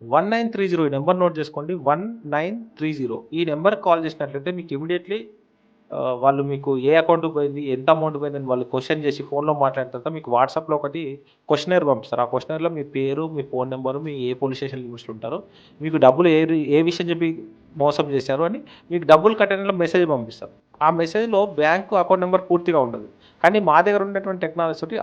1930 ఈ number note చేసుకోండి. 1930 ఈ నెంబర్‌కి కాల్ చేసినట్లయితే మీకు ఇమ్మీడియేట్‌లీ వాళ్ళు మీకు ఏ అకౌంట్‌కి పోయింది, ఎంత అమౌంట్ పోయిందని వాళ్ళు క్వెషన్ చేసి ఫోన్‌లో మాట్లాడిన తర్వాత మీకు వాట్సాప్‌లో ఒకటి క్వెషనైర్ పంపిస్తారు. ఆ క్వెషనైర్‌లో మీ పేరు, మీ ఫోన్ నంబరు, మీ ఏ పోలీస్ స్టేషన్ లిమిట్స్‌లో ఉంటారో, మీకు డబ్బులు ఏ విషయం చెప్పి మోసం చేశారు అని మీకు డబ్బులు కట్టడంలో మెసేజ్ పంపిస్తారు. ఆ మెసేజ్‌లో బ్యాంకు అకౌంట్ నంబర్ పూర్తిగా ఉండదు. కానీ మా దగ్గర ఉన్నటువంటి టెక్నాలజీ తోటి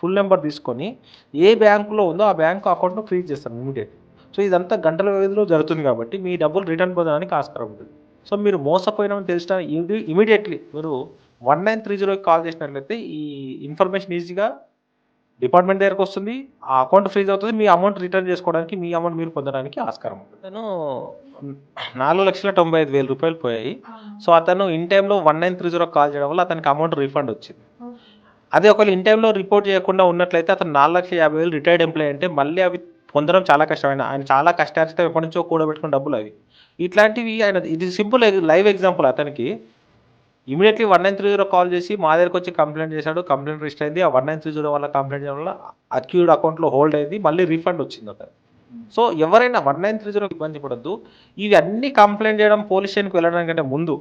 ఫుల్ నంబర్ తీసుకొని ఏ బ్యాంకులో ఉందో ఆ బ్యాంకు అకౌంట్‌ను ఫ్రీజ్ చేస్తారు ఇమ్మీడియేట్‌లీ. సో, ఇదంతా గంటల వ్యవధిలో జరుగుతుంది కాబట్టి మీ డబ్బులు రిటర్న్ పొందడానికి ఆస్కారం ఉంటుంది. సో, మీరు మోసపోయినామని తెలిసిన ఇమ్మీడియేట్‌లీ మీరు 1930కి కాల్ చేసినట్లయితే ఈ ఇన్ఫర్మేషన్ ఈజీగా డిపార్ట్‌మెంట్ దగ్గరకొస్తుంది. ఆ అకౌంట్ ఫ్రీజ్ అవుతది. మీ అమౌంట్ రిటర్న్ చేసుకోవడానికి, మీ అమౌంట్ మీరు పొందడానికి ఆస్కారం ఉంటుంది. అతను హ్మ్, రూ. 4,95,000 పోయాయి. సో, అతను ఇన్ టైమ్‌లో 1930కి కాల్ చేయడం వల్ల అతనికి అమౌంట్ రీఫండ్ వచ్చింది. అదే ఒకవేళ ఇన్ టైమ్‌లో రిపోర్ట్ చేయకుండా ఉన్నట్లయితే అతను 4,50,000 రిటైర్డ్ ఎంప్లాయీ అంటే మళ్ళీ అవి పొందడం చాలా కష్టం. ఆయన చాలా కష్టార్జితం ఎప్పటినుంచో కూడబెట్టుకున్న డబ్బులవి. ఇట్లాంటివి ఇది సింపుల్ లైవ్ ఎగ్జాంపుల్ అతనికి. ఇమ్మీడియేట్‌లీ 1930 కాల్ చేసి మా దగ్గరకొచ్చి కంప్లెయింట్ చేశాడు. కంప్లెయింట్ రిజిస్టర్ అయింది. ఆ 1930 వల్ల కంప్లెయింట్ చేయడం వల్ల అక్యూజ్డ్ అకౌంట్‌లో హోల్డ్ అయింది. మళ్ళీ రీఫండ్ వచ్చింది అతనికి. సో, ఎవరైనా 1930కి ఇబ్బంది పడొద్దు. ఇవి అన్నీ కంప్లెయింట్ చేయడం, పోలీస్ స్టేషన్‌కి వెళ్ళడానికంటే ముందు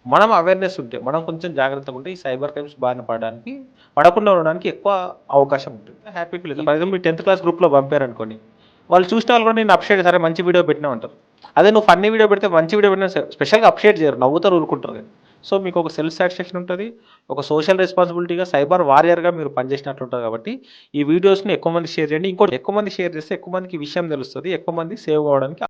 మనం అవేర్‌నెస్ ఉంటే, మనం కొంచెం జాగ్రత్తగా ఉంటే ఈ సైబర్ క్రైమ్స్ బారిన పడకుండా ఉండడానికి ఎక్కువ అవకాశం ఉంటుంది. హ్యాపీ ఫీల్ అవుతారు. ఫర్ ఎగ్జాంపుల్ మీ 10థ్ క్లాస్ గ్రూప్‌లో పంపారనుకోండి. వాళ్ళు చూసిన వాళ్ళు కూడా నిన్ను అప్రిషియేట్ సరే మంచి వీడియో పెట్టినావు అంటారు. అదే నువ్వు ఫన్నీ వీడియో పెడితే మంచి వీడియో పెట్టినా స్పెషల్‌గా అప్రిషియేట్ చేయరు. నవ్వుతారు, ఊరుకుంటారు గాని. సో, మీకు ఒక సెల్ఫ్ సాటిస్ఫాక్షన్ ఉంటది. ఒక సోషల్ రెస్పాన్సిబిలిటీగా సైబర్ వారియర్‌గా మీరు పనిచేసినట్లు ఉంటది కాబట్టి ఈ వీడియోస్‌ని ఎక్కువ మందికి షేర్ చేయండి. ఇంకోటి ఎక్కువ మంది షేర్ చేస్తే ఎక్కువ మందికి ఈ విషయం తెలుస్తది. ఎక్కువ మంది సేవ్ అవ్వడానికి